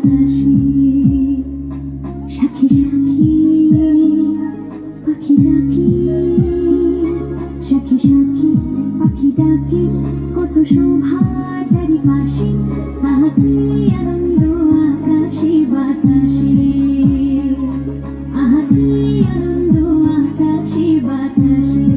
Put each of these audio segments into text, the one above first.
বাতাসে সাক্ষী সাক্ষী পাখি ডাকে, সাক্ষী সাক্ষী পাখি ডাকে, কত শোভা চারিপাশে, আহা কি আনন্দ আকাশে বাতাসে, আহা কি আনন্দ আকাশে বাতাসে।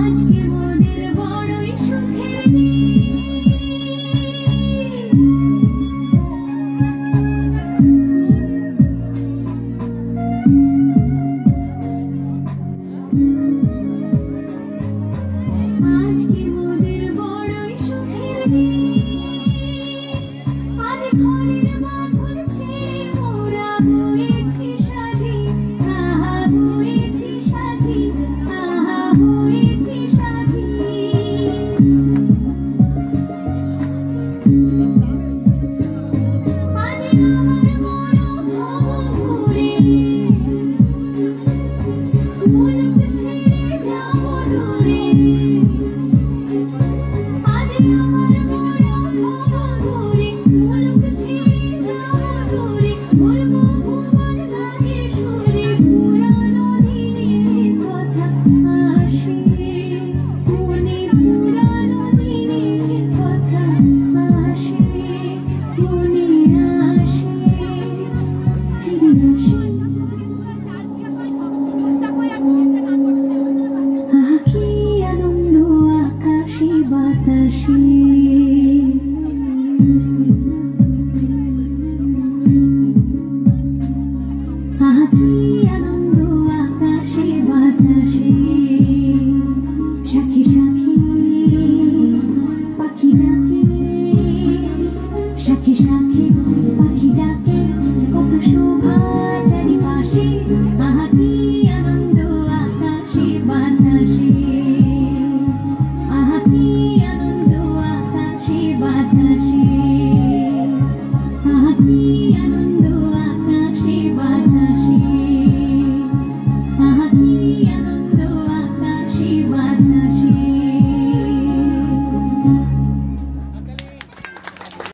আজকে মনের বড়ই সুখের আজকে মোদের বড়ই সুখের দিন, আজ ঘরের বাঁধন ছেড়ে মোরা হয়েছি স্বাধীন, আহা হয়েছি স্বাধীন, আহা হয়েছি স্বাধীন। আজ আমার মরণ ঘুরে মুলক ছেড়ে যাব দূরে, আজ আমার মরণ ঘুরে মুলক ছেড়ে যাব দূরে, বলবো ভুবন গানের সুরে পুরানো দিনের কথা আসে মনে, পুরানো দিনের কথা আসে মনে, আসে ফিরে আসে। আহা কি আনন্দ আকাশে বাতাসে, আহা কি আনন্দ আকাশে বাতাসে, সাক্ষী সাক্ষী পাখি ডাকে, সাক্ষী সাক্ষী পাখি ডাকে, কত শোভা চারিপাশে, আহা কি আনন্দ আকাশে বাতাসে, আহা কি আনন্দ আকাশে বাতাসে, আহা কি আনন্দ